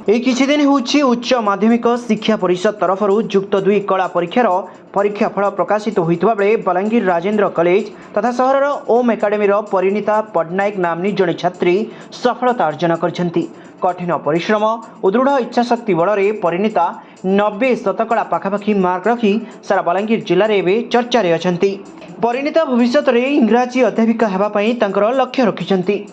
किछि दिन होछि उच्च माध्यमिक शिक्षा परिषद तरफ युक्त 2 कला परीक्षार परीक्षाफल प्रकाशित होता बेले बलांगीर राजेन्द्र कॉलेज तथा सहर ओम एकाडेमी परिणीता पट्टनायक नामनी जड़े छात्री सफलता अर्जन करछंती। कठिन परिश्रम और दृढ़ इच्छाशक्ति बल में परिणीता 90 शतकड़ा पाखापाखि मार्क रखी सारा बलांगीर जिले में चर्चा रे अछंती। परिणीता भविष्य में इंग्राजी अध्यापिका हेबापई तांकर लक्ष्य रखिछंती।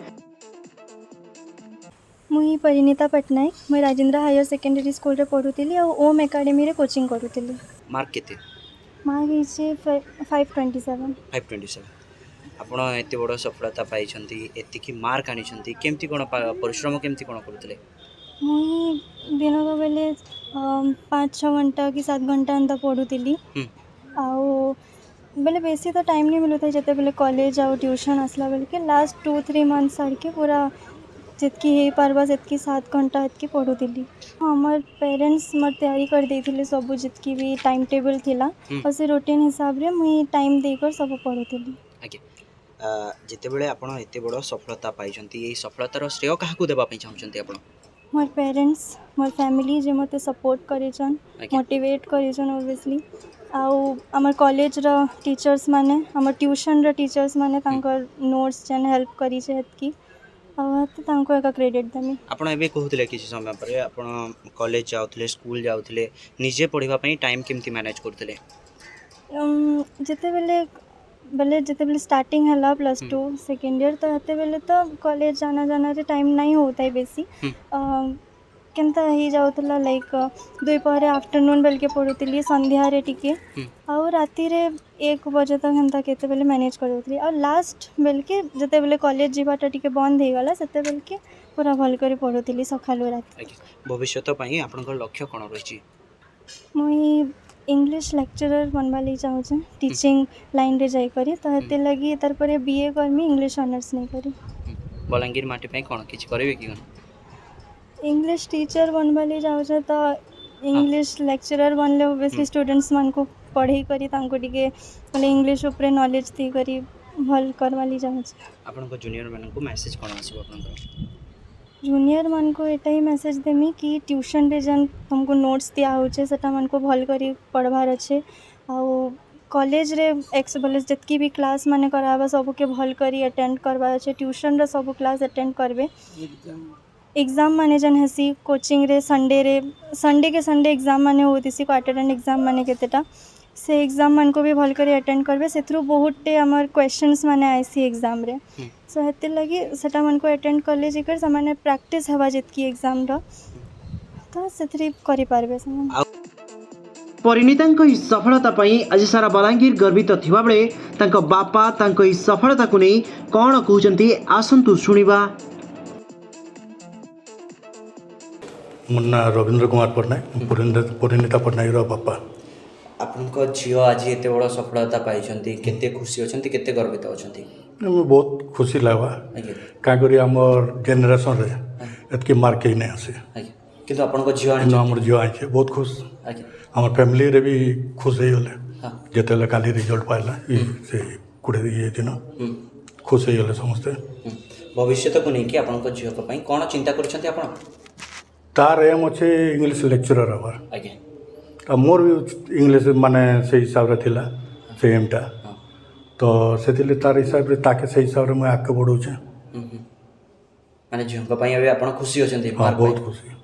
मुई परिणीता पट्टनायक मैं राजेन्द्र हायर सेकेंडरी स्कूल रे पढ़ुଥିଲି और ओम एकाडेमी रे कोचिंग करूଥିଲି। मार्क केते? मार्क इचे 527। 527 आपण एते बड़ सफलता पाइछंती, एते की मार्क आनिछंती, केमती कोन परिश्रम केमती कोन करथले? मुई दिन को बेले 5-6 घंटा कि 7 घंटा अंत पढ़ुଥିଲି आउ बेले बेसी तो टाइम नहीं मिलुता जते बेले कॉलेज आउ ट्यूशन आसला बेले के लास्ट 2-3 मंथ्स आड़ के पूरा जितकी हो पार्बा जितकी 7 घंटा इतकी पढ़ुଥିଲି। हमर पेरेंट्स मोर तैयारी कर देथिले सब जितकी भी टाइम टेबल थिला और से रूटीन हिसाब रे मुई टाइम देकर सब पढ़ुଥିଲି। ओके जते बेले आपण एते बड़ सफलता पाइछंती एई सफलतार श्रेय काहाकू देबा पई चाहछंती आपण? मोर पेरेंट्स मोर फैमिली जे मते सपोर्ट करेछन मोटिवेट करेछन ऑब्वियसली आउ हमर कॉलेज रो टीचर्स माने हमर ट्यूशन रो टीचर्स माने तांकर नोट्स जन हेल्प करी छै एतकी क्रेडिट देमी। आपण एबे कहउतले किछि समय पर आपण कॉलेज जाउतले स्कूल जाउतले निजे पढिबा पई टाइम केमती मैनेज करतले? जते बेले स्टार्टिंग हला +2 सेकेंड ईयर तो हते बेले तो कॉलेज जाना रे टाइम नहीं होता है बेसी केनता ही जाउतला लाइक दुपहर आफ्टरनून बेल के पढ़ुଥିଲି संध्या रे टिके और राति रे 1 बजे तक हेंता केते बेले मैनेज करउतली और लास्ट बेल के जते बेले कॉलेज जीवाटा टिके बंद हे गला सेते बेल के पूरा भल करी पढ़ुଥିଲି सखालो राति। भविष्य पई आपनकर लक्ष्य कोन रहिछि? मुई इंग्लिश लेक्चरर बनवा लई चाहू छे टीचिंग लाइन रे जाई करी तो हते लगी तार परे बीए करमी इंग्लिश ऑनर्स नहीं करी। बलांगीर माटी पई कोन किछि करबे कि कोन? इंग्लिश टीचर बनवा लई जाऊ छे तो इंग्लिश लेक्चरर बनले ऑब्वियसली स्टूडेंट्स मान को पढ़ाई करी तांको टिके माने इंग्लिश ऊपर नॉलेज थी करी भल करवा लई जाऊ छे। आपन को जूनियर मान को मैसेज कोन आसीबो आपन को? जूनियर मान को एटा ही मैसेज देमी कि ट्यूशन रे जन हमको नोट्स दिया हो छे सेटा मान को भल करी पढ़वार अच्छे आउ कॉलेज रे एक्सबलेस जितकी भी क्लास माने कराबा सब के भल करी अटेंड करवा अच्छे ट्यूशन रे सब क्लास अटेंड करबे। एग्जाम माने जन हसी कोचिंग रे संडे के संडे एग्जाम माने होतिसी क्वार्टर एंड एग्जाम माने केतेटा से एग्जाम मान को भी भल करी अटेंड करबे से थ्रू बहुत टे हमर क्वेश्चंस माने आईसी एग्जाम रे सो हेते लगी सेटा मान को अटेंड करले जेकर सामान्य प्रैक्टिस हवा जितकी एग्जाम रो तो सेथरी करि पारबे समान। परिणीतांको ई सफलता पई आज सारा बलांगीर गर्वित थिबा बेले तांको बापा तांको ई सफलता को नै कोन कहउचंती आसंतु सुनिबा। मुन्ना रविंद्र कुमार पट्टनायक परिणीता पट्टनायक रो बापा। आपनको झियो आज एते बड़ सफलता पाइछंती केते खुशी अछंती केते गर्वित अछंती? बहुत खुशी लागवा का करी हमर जनरेशन रे एतके मार्क ही नहीं आसे किंतु आपनको झियो आनी हमर झियो आछे बहुत खुश हमर फैमिली रे भी खुश हे होले जेतेले काली रिजल्ट पाइला से कुडे ये दिन खुश हे होले समस्त। भविष्य को नै कि आपनको झियो को पई कोन चिंता करछंती आपण? तार एम अच्छे इंग्लिश लेक्चरर हबार आज्ञा मोर भी इंग्लिश माने से हिसाब रे थिला से एमटा तो सेतिले तार हिसाब रे ताके से हिसाब रे मैं आके बढ़ौ छे माने झियो को पई अबे आपण खुशी अछंती? बहुत खुशी।